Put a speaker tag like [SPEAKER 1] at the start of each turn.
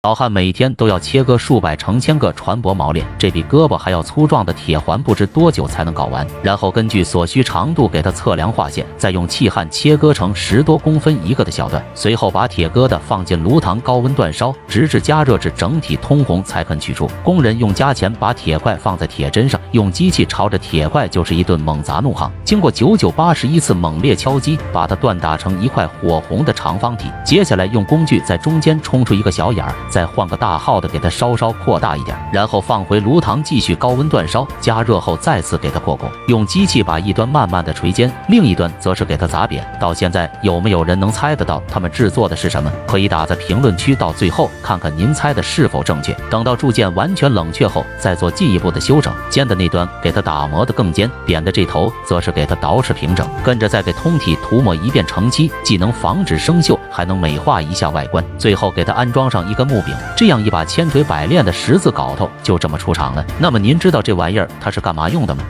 [SPEAKER 1] 老汉每天都要切割数百成千个船舶锚链，这比胳膊还要粗壮的铁环不知多久才能搞完。然后根据所需长度给它测量划线，再用气焊切割成10多公分一个的小段，随后把铁疙瘩放进炉膛高温煅烧，直至加热至整体通红才肯取出。工人用夹钳把铁块放在铁砧上，用机器朝着铁块就是一顿猛砸怒夯。经过981次猛烈敲击，把它锻打成一块火红的长方体。接下来用工具在中间冲出一个小眼儿，再换个大号的给它稍扩大一点，然后放回炉膛继续高温煅烧，加热后再次给它扩工，用机器把一端慢慢的锤尖，另一端则是给它砸扁。到现在有没有人能猜得到他们制作的是什么？可以打在评论区，到最后看看您猜的是否正确。等到铸件完全冷却后，再做进一步的修整，尖的那端给它打磨得更尖，扁的这头则是给它捯饬平整，跟着再给通体涂抹一遍成漆，既能防止生锈，还能美化一下外观。最后给它安装上一个木柄，这样一把千锤百炼的10字镐头就这么出厂了。那么您知道这玩意儿它是干嘛用的吗？